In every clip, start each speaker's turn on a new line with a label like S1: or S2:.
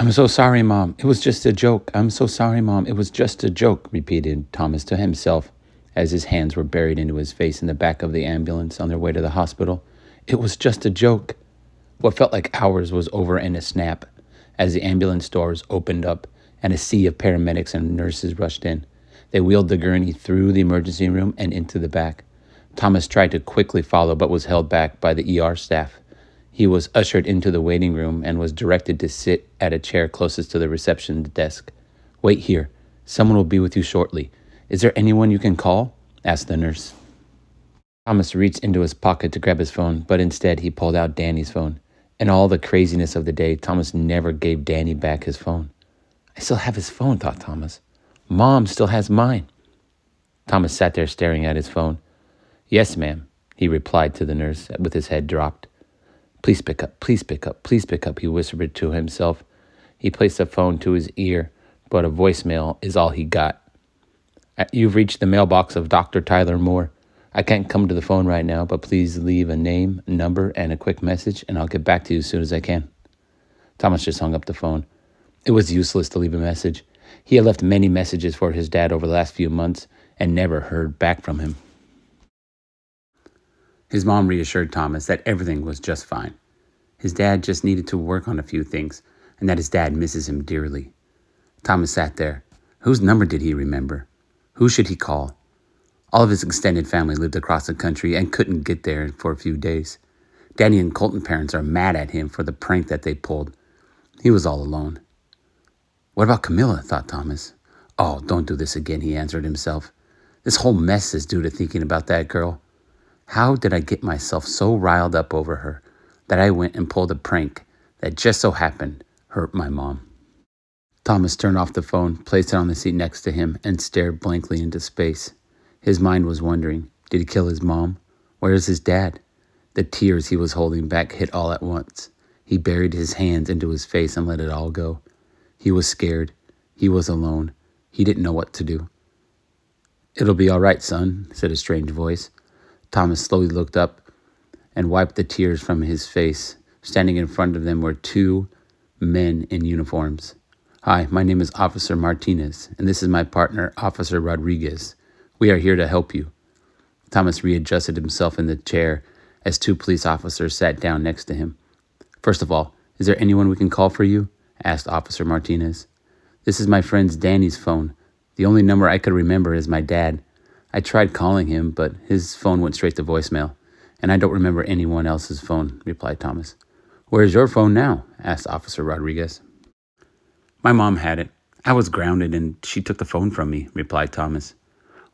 S1: I'm so sorry, Mom. It was just a joke. I'm so sorry, Mom. It was just a joke, repeated Thomas to himself as his hands were buried into his face in the back of the ambulance on their way to the hospital. It was just a joke. What felt like hours was over in a snap as the ambulance doors opened up and a sea of paramedics and nurses rushed in. They wheeled the gurney through the emergency room and into the back. Thomas tried to quickly follow but was held back by the ER staff. He was ushered into the waiting room and was directed to sit at a chair closest to the reception desk. Wait here. Someone will be with you shortly. Is there anyone you can call? Asked the nurse. Thomas reached into his pocket to grab his phone, but instead he pulled out Danny's phone. In all the craziness of the day, Thomas never gave Danny back his phone. I still have his phone, thought Thomas. Mom still has mine. Thomas sat there staring at his phone. Yes, ma'am, he replied to the nurse with his head dropped. Please pick up, please pick up, please pick up, he whispered to himself. He placed the phone to his ear, but a voicemail is all he got. You've reached the mailbox of Dr. Tyler Moore. I can't come to the phone right now, but please leave a name, number, and a quick message, and I'll get back to you as soon as I can. Thomas just hung up the phone. It was useless to leave a message. He had left many messages for his dad over the last few months and never heard back from him. His mom reassured Thomas that everything was just fine. His dad just needed to work on a few things, and that his dad misses him dearly. Thomas sat there. Whose number did he remember? Who should he call? All of his extended family lived across the country and couldn't get there for a few days. Danny and Colton parents are mad at him for the prank that they pulled. He was all alone. What about Camilla, thought Thomas. Oh, don't do this again, he answered himself. This whole mess is due to thinking about that girl. How did I get myself so riled up over her that I went and pulled a prank that just so happened hurt my mom? Thomas turned off the phone, placed it on the seat next to him, and stared blankly into space. His mind was wondering, did he kill his mom? Where is his dad? The tears he was holding back hit all at once. He buried his hands into his face and let it all go. He was scared. He was alone. He didn't know what to do. It'll be all right, son, said a strange voice. Thomas slowly looked up and wiped the tears from his face. Standing in front of them were two men in uniforms. Hi, my name is Officer Martinez, and this is my partner, Officer Rodriguez. We are here to help you. Thomas readjusted himself in the chair as two police officers sat down next to him. First of all, is there anyone we can call for you? Asked Officer Martinez. This is my friend Danny's phone. The only number I could remember is my dad. I tried calling him, but his phone went straight to voicemail, and I don't remember anyone else's phone, replied Thomas. Where's your phone now? Asked Officer Rodriguez. My mom had it. I was grounded, and she took the phone from me, replied Thomas.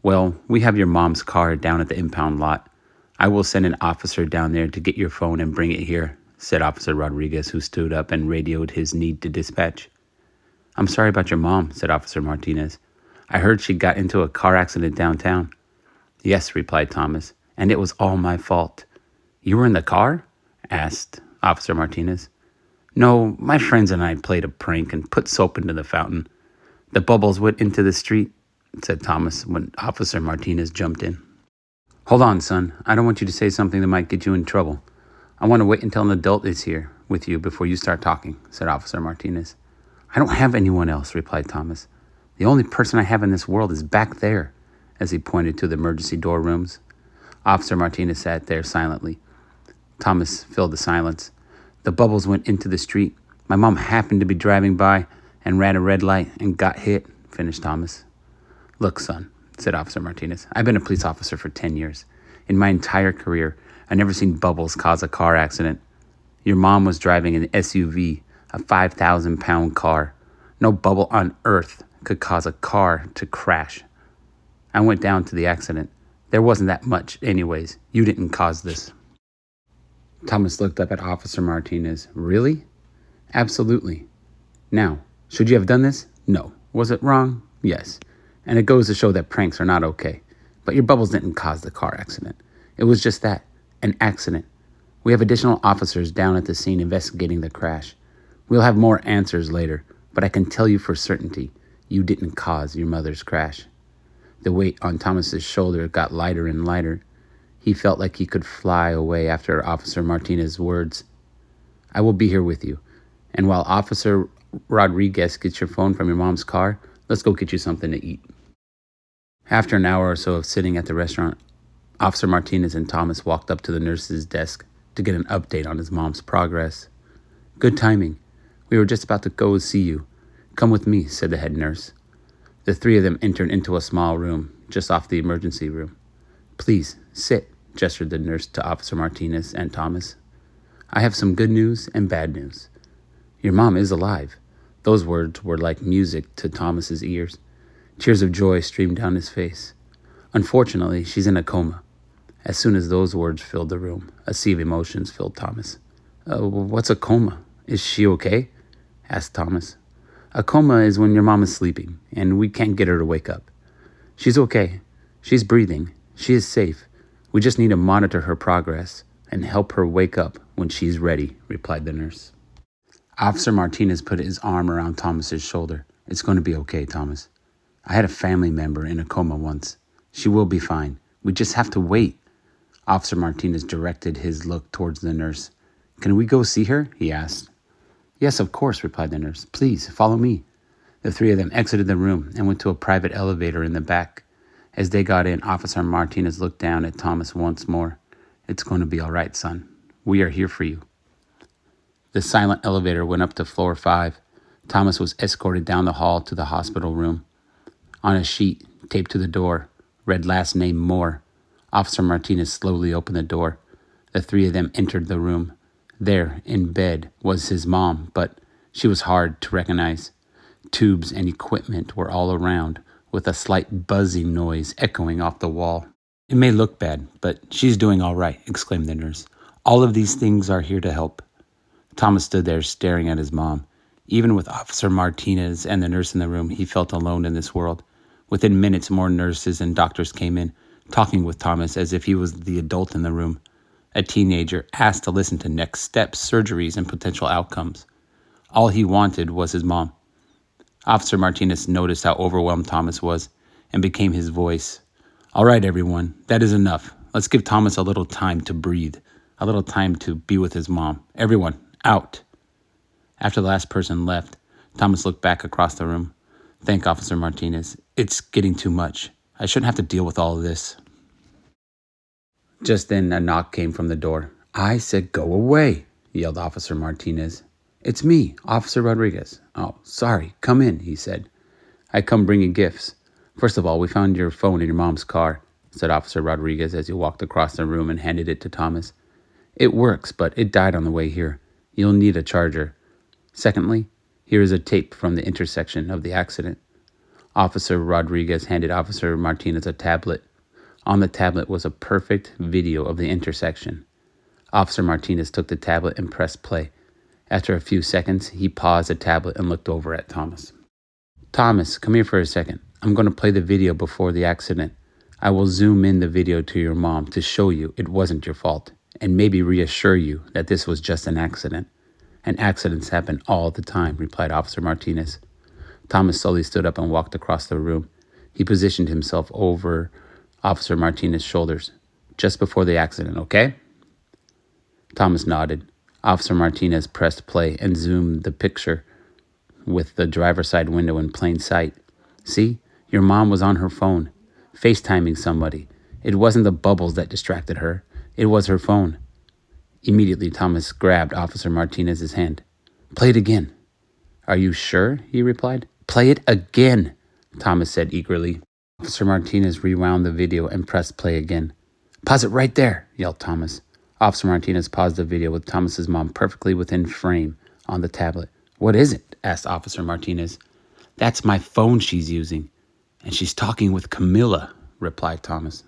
S1: Well, we have your mom's car down at the impound lot. I will send an officer down there to get your phone and bring it here, said Officer Rodriguez, who stood up and radioed his need to dispatch. I'm sorry about your mom, said Officer Martinez. I heard she got into a car accident downtown. Yes, replied Thomas, and it was all my fault. You were in the car? Asked Officer Martinez. No, my friends and I played a prank and put soap into the fountain. The bubbles went into the street, said Thomas when Officer Martinez jumped in. Hold on, son. I don't want you to say something that might get you in trouble. I want to wait until an adult is here with you before you start talking, said Officer Martinez. I don't have anyone else, replied Thomas. The only person I have in this world is back there, as he pointed to the emergency door rooms. Officer Martinez sat there silently. Thomas filled the silence. The bubbles went into the street. My mom happened to be driving by and ran a red light and got hit, finished Thomas. Look, son, said Officer Martinez, I've been a police officer for 10 years. In my entire career, I've never seen bubbles cause a car accident. Your mom was driving an SUV, a 5,000-pound car. No bubble on earth could cause a car to crash. I went down to the accident. There wasn't that much anyways. You didn't cause this. Thomas looked up at Officer Martinez. Really? Absolutely. Now, should you have done this? No. Was it wrong? Yes. And it goes to show that pranks are not okay. But your bubbles didn't cause the car accident. It was just that, an accident. We have additional officers down at the scene investigating the crash. We'll have more answers later, but I can tell you for certainty, you didn't cause your mother's crash. The weight on Thomas's shoulder got lighter and lighter. He felt like he could fly away after Officer Martinez's words. I will be here with you. And while Officer Rodriguez gets your phone from your mom's car, let's go get you something to eat. After an hour or so of sitting at the restaurant, Officer Martinez and Thomas walked up to the nurse's desk to get an update on his mom's progress. Good timing. We were just about to go see you. Come with me, said the head nurse. The three of them entered into a small room just off the emergency room. Please, sit, gestured the nurse to Officer Martinez and Thomas. I have some good news and bad news. Your mom is alive. Those words were like music to Thomas's ears. Tears of joy streamed down his face. Unfortunately, she's in a coma. As soon as those words filled the room, a sea of emotions filled Thomas. What's a coma? Is she okay? Asked Thomas. A coma is when your mom is sleeping, and we can't get her to wake up. She's okay. She's breathing. She is safe. We just need to monitor her progress and help her wake up when she's ready, replied the nurse. Officer Martinez put his arm around Thomas's shoulder. It's going to be okay, Thomas. I had a family member in a coma once. She will be fine. We just have to wait. Officer Martinez directed his look towards the nurse. Can we go see her? He asked. Yes, of course, replied the nurse. Please, follow me. The three of them exited the room and went to a private elevator in the back. As they got in, Officer Martinez looked down at Thomas once more. It's going to be all right, son. We are here for you. The silent elevator went up to floor 5. Thomas was escorted down the hall to the hospital room. On a sheet, taped to the door, read last name Moore. Officer Martinez slowly opened the door. The three of them entered the room. There, in bed, was his mom, but she was hard to recognize. Tubes and equipment were all around, with a slight buzzing noise echoing off the wall. It may look bad, but she's doing all right, exclaimed the nurse. All of these things are here to help. Thomas stood there staring at his mom. Even with Officer Martinez and the nurse in the room, he felt alone in this world. Within minutes, more nurses and doctors came in, talking with Thomas as if he was the adult in the room, a teenager asked to listen to next steps, surgeries, and potential outcomes. All he wanted was his mom. Officer Martinez noticed how overwhelmed Thomas was and became his voice. All right, everyone, that is enough. Let's give Thomas a little time to breathe, a little time to be with his mom. Everyone, out. After the last person left, Thomas looked back across the room. Thank Officer Martinez. It's getting too much. I shouldn't have to deal with all of this. Just then, a knock came from the door. I said, go away, yelled Officer Martinez. It's me, Officer Rodriguez. Oh, sorry. Come in, he said. I come bringing gifts. First of all, we found your phone in your mom's car, said Officer Rodriguez as he walked across the room and handed it to Thomas. It works, but it died on the way here. You'll need a charger. Secondly, here is a tape from the intersection of the accident. Officer Rodriguez handed Officer Martinez a tablet. On the tablet was a perfect video of the intersection. Officer Martinez took the tablet and pressed play. After a few seconds, he paused the tablet and looked over at Thomas. Thomas, come here for a second. I'm going to play the video before the accident. I will zoom in the video to your mom to show you it wasn't your fault and maybe reassure you that this was just an accident. And accidents happen all the time, replied Officer Martinez. Thomas slowly stood up and walked across the room. He positioned himself over Officer Martinez's shoulders. Just before the accident, okay? Thomas nodded. Officer Martinez pressed play and zoomed the picture with the driver's side window in plain sight. See, your mom was on her phone, FaceTiming somebody. It wasn't the bubbles that distracted her. It was her phone. Immediately, Thomas grabbed Officer Martinez's hand. Play it again. Are you sure? He replied. Play it again, Thomas said eagerly. Officer Martinez rewound the video and pressed play again. Pause it right there, yelled Thomas. Officer Martinez paused the video with Thomas's mom perfectly within frame on the tablet. What is it? Asked Officer Martinez. That's my phone she's using, and she's talking with Camilla, replied Thomas.